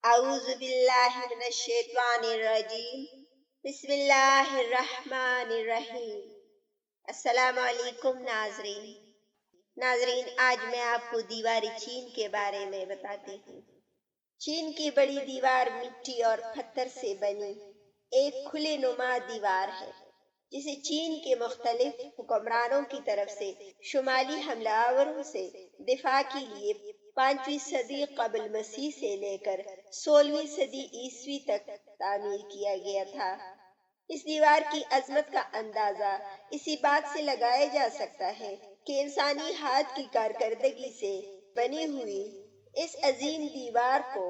اعوذ باللہ من الشیطان الرجیم بسم اللہ الرحمن الرحیم۔ السلام علیکم ناظرین، آج میں آپ کو دیوار چین کے بارے میں بتاتی ہوں۔ چین کی بڑی دیوار مٹی اور پتھر سے بنی ایک کھلے نما دیوار ہے جسے چین کے مختلف حکمرانوں کی طرف سے شمالی حملہ آوروں سے دفاع کے لیے 5ویں صدی قبل مسیح سے لے کر 16ویں صدی عیسوی تک تعمیر کیا گیا تھا۔ اس دیوار کی عظمت کا اندازہ اسی بات سے لگایا جا سکتا ہے کہ انسانی ہاتھ کی کارکردگی سے بنی ہوئی اس عظیم دیوار کو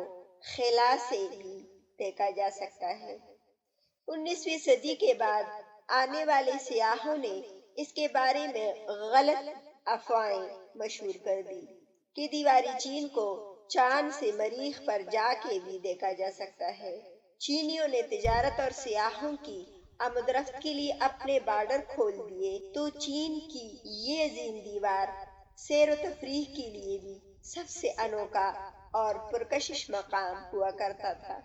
خلا سے بھی دیکھا جا سکتا ہے۔ 19ویں صدی کے بعد آنے والے سیاحوں نے اس کے بارے میں غلط افواہیں مشہور کر دی کہ دیواری چین کو چاند سے مریخ پر جا کے بھی دیکھا جا سکتا ہے۔ چینیوں نے تجارت اور سیاحوں کی آمد رفت کے لیے اپنے بارڈر کھول دیے تو چین کی یہ عظیم دیوار سیر و تفریح کے لیے بھی سب سے انوکھا اور پرکشش مقام ہوا کرتا تھا۔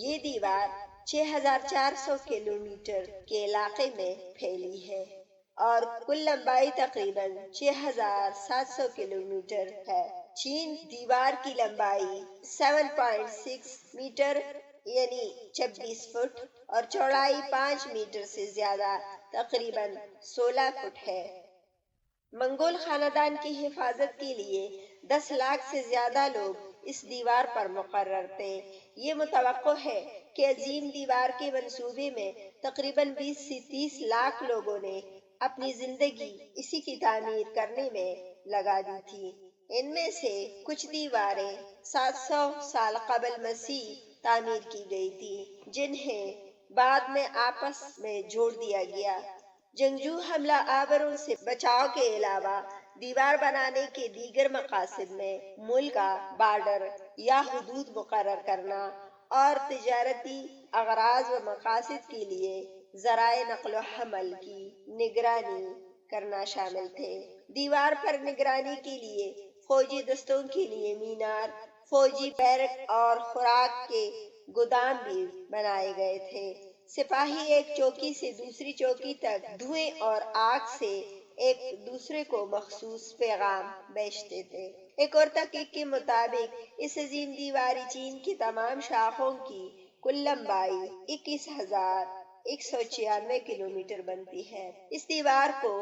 یہ دیوار 6400 کلومیٹر کے علاقے میں پھیلی ہے اور کل لمبائی تقریباً 6700 کلومیٹر ہے۔ چین دیوار کی لمبائی 7.6 میٹر یعنی 26 فٹ اور چوڑائی 5 میٹر سے زیادہ تقریباً 16 فٹ ہے۔ منگول خاندان کی حفاظت کے لیے 10 لاکھ سے زیادہ لوگ اس دیوار پر مقرر تھے۔ یہ متوقع ہے کہ عظیم دیوار کے منصوبے میں تقریباً 20 سے 30 لاکھ لوگوں نے اپنی زندگی اسی کی تعمیر کرنے میں لگا دی تھی۔ ان میں سے کچھ دیواریں 700 سال قبل مسیح تعمیر کی گئی تھی جنہیں بعد میں آپس میں جوڑ دیا گیا۔ جنگجو حملہ آوروں سے بچاؤ کے علاوہ دیوار بنانے کے دیگر مقاصد میں ملک کا بارڈر یا حدود مقرر کرنا اور تجارتی اغراض و مقاصد کے لیے ذرائع نقل و حمل کی نگرانی کرنا شامل تھے۔ دیوار پر نگرانی کے لیے فوجی دستوں کے لیے مینار، فوجی بیرک اور خوراک کے گودام بھی بنائے گئے تھے۔ سپاہی ایک چوکی سے دوسری چوکی تک دھوئیں اور آگ سے ایک دوسرے کو مخصوص پیغام بھیجتے تھے۔ ایک اور تحقیق کے مطابق اس عظیم دیواری چین کی تمام شاخوں کی کل لمبائی 21,196 کلومیٹر بنتی ہے۔ اس دیوار کو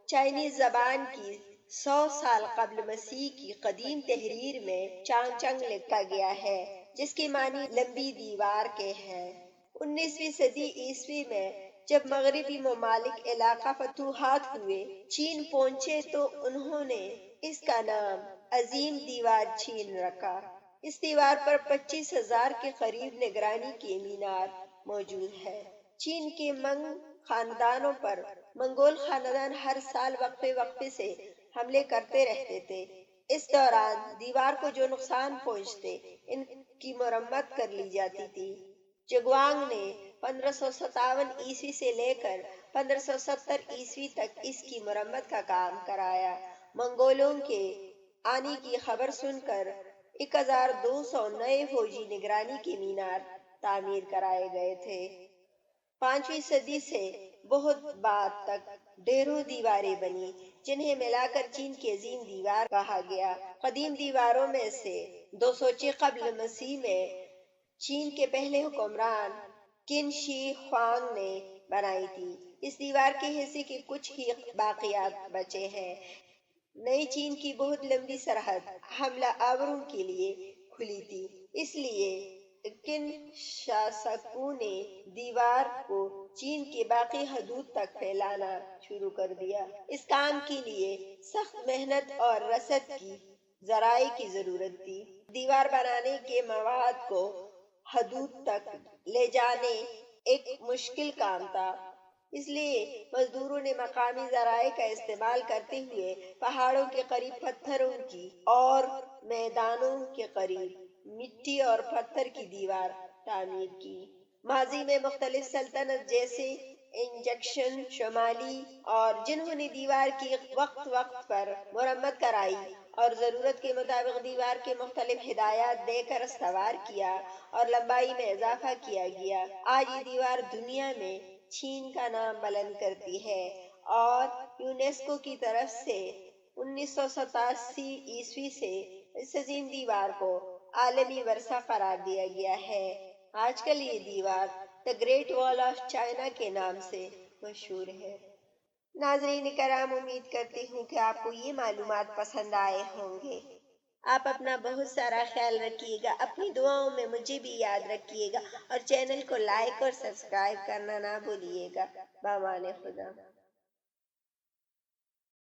چائنیز زبان کی 100 سال قبل مسیح کی قدیم تحریر میں چانگ چنگ لکھا گیا ہے جس کے معنی لمبی دیوار کے ہیں۔ 19ویں صدی عیسوی میں جب مغربی ممالک علاقہ فتوحات ہوئے چین پہنچے تو انہوں نے اس کا نام عظیم دیوار چین رکھا۔ اس دیوار پر 25,000 کے قریب نگرانی کے مینار موجود ہے۔ چین کے منگ خاندانوں پر منگول خاندان ہر سال وقفے وقفے سے حملے کرتے رہتے تھے۔ اس دوران دیوار کو جو نقصان پہنچتے ان کی مرمت کر لی جاتی تھی۔ جگوانگ نے 1557 عیسوی سے لے کر 1570 عیسوی تک اس کی مرمت کا کام کرایا۔ منگولوں کے آنے کی خبر سن کر 1200 نئے فوجی نگرانی کے مینار تعمیر کرائے گئے تھے۔ 5ویں صدی سے بہت بعد تک ڈھیروں دیواریں بنی جنہیں ملا کر چین کی عظیم دیوار کہا گیا۔ قدیم دیواروں میں سے 206 قبل مسیح میں چین کے پہلے حکمران قن شی ہوانگ نے بنائی تھی۔ اس دیوار کے حصے کے کچھ ہی باقیات بچے ہیں۔ نئی چین کی بہت لمبی سرحد حملہ آوروں کے لیے کھلی تھی، اس لیے قن شاسکوں نے دیوار کو چین کے باقی حدود تک پھیلانا شروع کر دیا۔ اس کام کے لیے سخت محنت اور رسد کی ذرائع کی ضرورت تھی۔ دیوار بنانے کے مواد کو حدود تک لے جانا ایک مشکل کام تھا، اس لیے مزدوروں نے مقامی ذرائع کا استعمال کرتے ہوئے پہاڑوں کے قریب پتھروں کی اور میدانوں کے قریب مٹی اور پتھر کی دیوار تعمیر کی۔ ماضی میں مختلف سلطنت جیسے انجکشن شمالی اور جنہوں نے دیوار کی وقت وقت پر مرمت کرائی اور ضرورت کے مطابق دیوار کے مختلف ہدایات دے کر استوار کیا اور لمبائی میں اضافہ کیا گیا۔ آج یہ دیوار دنیا میں چین کا نام بلند کرتی ہے اور یونیسکو کی طرف سے 1987 سے اس عظیم دیوار کو عالمی ورثہ قرار دیا گیا ہے۔ آج کل یہ دیوار دی گریٹ وال آف چائنا کے نام سے مشہور ہے۔ ناظرین کرام، امید کرتی ہوں کہ آپ کو یہ معلومات پسند آئے ہوں گے۔ آپ اپنا بہت سارا خیال رکھیے گا، اپنی دعاؤں میں مجھے بھی یاد رکھیے گا اور چینل کو لائک اور سبسکرائب کرنا نہ بھولیے گا۔ بامان خدا۔